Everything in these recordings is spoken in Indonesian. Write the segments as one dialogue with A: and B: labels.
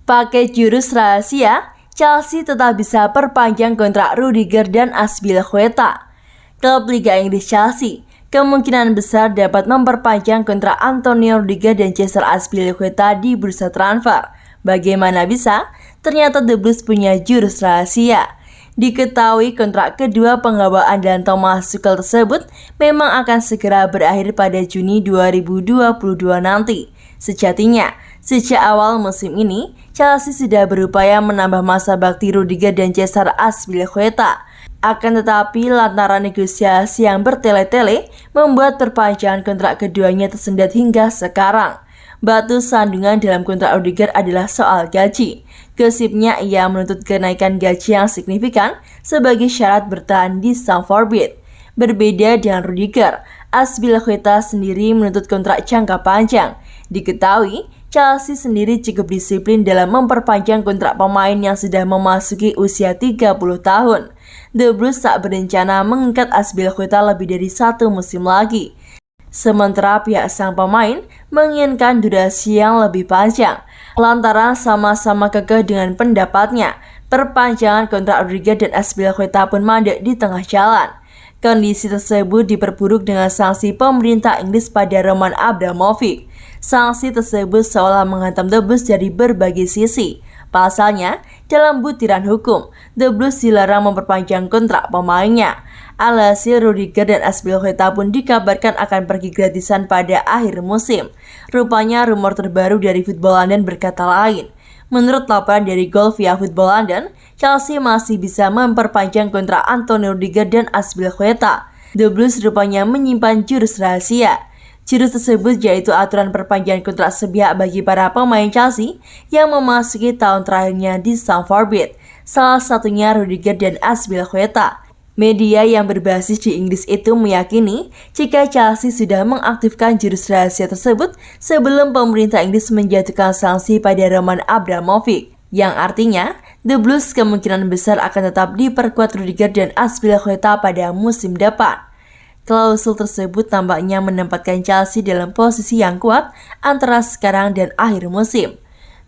A: Pakai jurus rahasia, Chelsea tetap bisa perpanjang kontrak Rudiger dan Azpilicueta. Klub Liga Inggris Chelsea kemungkinan besar dapat memperpanjang kontrak Antonio Rudiger dan Cesar Azpilicueta di bursa transfer. Bagaimana bisa? Ternyata The Blues punya jurus rahasia. Diketahui kontrak kedua penggawa andalan Thomas Tuchel tersebut memang akan segera berakhir pada Juni 2022 nanti. Sejatinya, sejak awal musim ini, Chelsea sudah berupaya menambah masa bakti Rudiger dan Cesar Azpilicueta. Akan tetapi lantaran negosiasi yang bertele-tele membuat perpanjangan kontrak keduanya tersendat hingga sekarang. Batu sandungan dalam kontrak Rudiger adalah soal gaji. Gosipnya ia menuntut kenaikan gaji yang signifikan sebagai syarat bertahan di Stamford Bridge. Berbeda dengan Rudiger, Azpilicueta sendiri menuntut kontrak jangka panjang. Diketahui, Chelsea sendiri cukup disiplin dalam memperpanjang kontrak pemain yang sudah memasuki usia 30 tahun. The Blues tak berencana mengikat Azpilicueta lebih dari 1 musim lagi. Sementara pihak sang pemain menginginkan durasi yang lebih panjang. Lantaran sama-sama kekeh dengan pendapatnya, perpanjangan kontrak Rudiger dan Azpilicueta pun mandek di tengah jalan. Kondisi tersebut diperburuk dengan sanksi pemerintah Inggris pada Roman Abramovich. Sanksi tersebut seolah menghantam The Blues dari berbagai sisi. Pasalnya, dalam butiran hukum, The Blues dilarang memperpanjang kontrak pemainnya. Alhasil Rudiger dan Azpilicueta pun dikabarkan akan pergi gratisan pada akhir musim. Rupanya rumor terbaru dari Football London berkata lain. Menurut laporan dari Goal via Football London, Chelsea masih bisa memperpanjang kontrak Antonio Rudiger dan Azpilicueta. The Blues rupanya menyimpan jurus rahasia. Jurus tersebut yaitu aturan perpanjangan kontrak sepihak bagi para pemain Chelsea yang memasuki tahun terakhirnya di Stamford Bridge, salah satunya Rudiger dan Azpilicueta. Media yang berbasis di Inggris itu meyakini jika Chelsea sudah mengaktifkan jurus rahasia tersebut sebelum pemerintah Inggris menjatuhkan sanksi pada Roman Abramovich, yang artinya The Blues kemungkinan besar akan tetap diperkuat Rudiger dan Azpilicueta pada musim depan. Klausul tersebut tampaknya menempatkan Chelsea dalam posisi yang kuat antara sekarang dan akhir musim.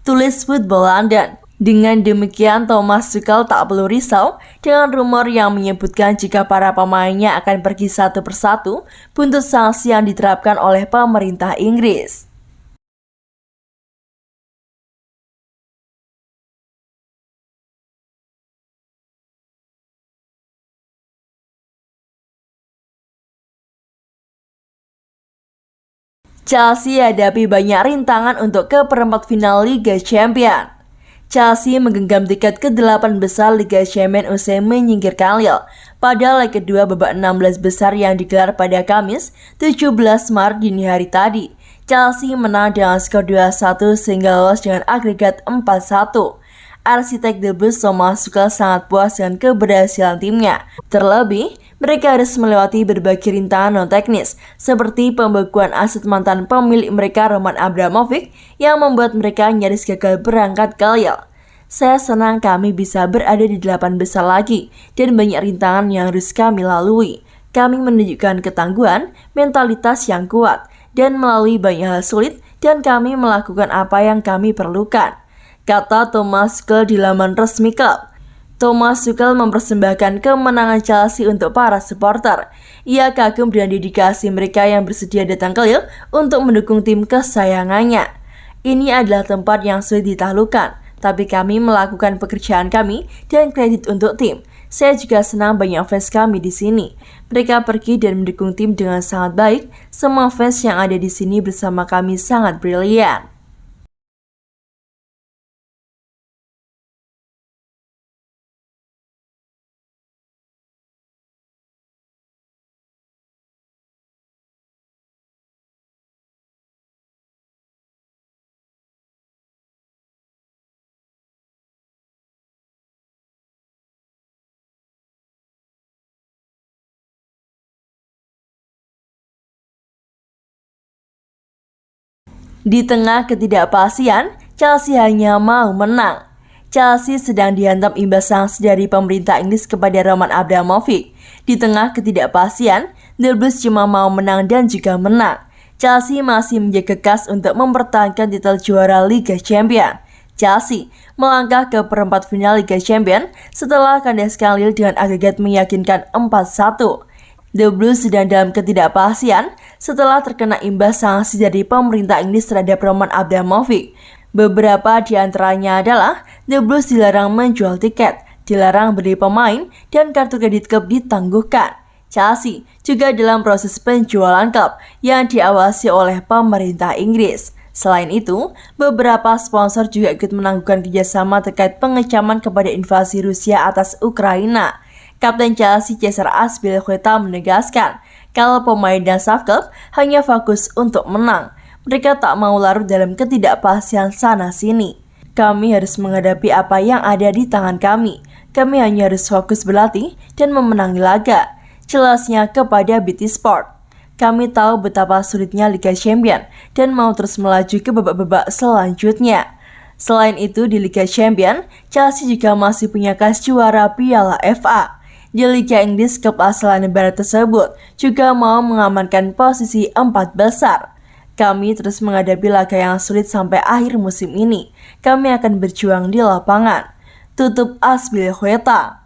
A: Tulis Football London. Dengan demikian, Thomas Tuchel tak perlu risau dengan rumor yang menyebutkan jika para pemainnya akan pergi satu persatu buntut sanksi yang diterapkan oleh pemerintah Inggris. Chelsea hadapi banyak rintangan untuk ke perempat final Liga Champions. Chelsea menggenggam tiket ke-8 besar Liga Champions usai menyingkirkan Lille pada leg kedua babak 16 besar yang digelar pada Kamis 17 Maret dini hari tadi. Chelsea menang dengan skor 2-1 sehingga lolos dengan agregat 4-1. Arsitek The Blues Thomas Tuchel sangat puas dengan keberhasilan timnya. Terlebih, mereka harus melewati berbagai rintangan non-teknis seperti pembekuan aset mantan pemilik mereka Roman Abramovich yang membuat mereka nyaris gagal berangkat ke Lille. Saya senang kami bisa berada di 8 besar lagi dan banyak rintangan yang harus kami lalui. Kami menunjukkan ketangguhan, mentalitas yang kuat, dan melalui banyak hal sulit dan kami melakukan apa yang kami perlukan, kata Thomas Tuchel di laman resmi klub. Thomas Tuchel mempersembahkan kemenangan Chelsea untuk para supporter. Ia kagum dengan dedikasi mereka yang bersedia datang ke Lille untuk mendukung tim kesayangannya. Ini adalah tempat yang sulit ditaklukkan, tapi kami melakukan pekerjaan kami dan kredit untuk tim. Saya juga senang banyak fans kami di sini. Mereka pergi dan mendukung tim dengan sangat baik. Semua fans yang ada di sini bersama kami sangat brilian. Di tengah ketidakpastian, Chelsea hanya mau menang. Chelsea sedang dihantam imbas sanksi dari pemerintah Inggris kepada Roman Abramovich. Di tengah ketidakpastian, The Blues cuma mau menang dan juga menang. Chelsea masih menjaga gas untuk mempertahankan titel juara Liga Champions. Chelsea melangkah ke perempat final Liga Champions setelah kandaskan Lille dengan agregat meyakinkan 4-1. The Blues sedang dalam ketidakpastian setelah terkena imbas sanksi dari pemerintah Inggris terhadap Roman Abramovich. Beberapa di antaranya adalah The Blues dilarang menjual tiket, dilarang beli pemain, dan kartu kredit klub ditangguhkan. Chelsea juga dalam proses penjualan klub yang diawasi oleh pemerintah Inggris. Selain itu, beberapa sponsor juga ikut menangguhkan kerjasama terkait pengecaman kepada invasi Rusia atas Ukraina. Kapten Chelsea Cesar Azpilicueta menegaskan kalau pemain dan staf klub hanya fokus untuk menang. Mereka tak mau larut dalam ketidakpastian sana-sini. Kami harus menghadapi apa yang ada di tangan kami. Kami hanya harus fokus berlatih dan memenangi laga, jelasnya kepada BT Sport. Kami tahu betapa sulitnya Liga Champions dan mau terus melaju ke babak-babak selanjutnya. Selain itu, di Liga Champions, Chelsea juga masih punya kas juara Piala FA. Di Liga Inggris, klub asal negara tersebut juga mau mengamankan posisi 4 besar. Kami terus menghadapi laga yang sulit sampai akhir musim ini. Kami akan berjuang di lapangan. Tutup Azpilicueta.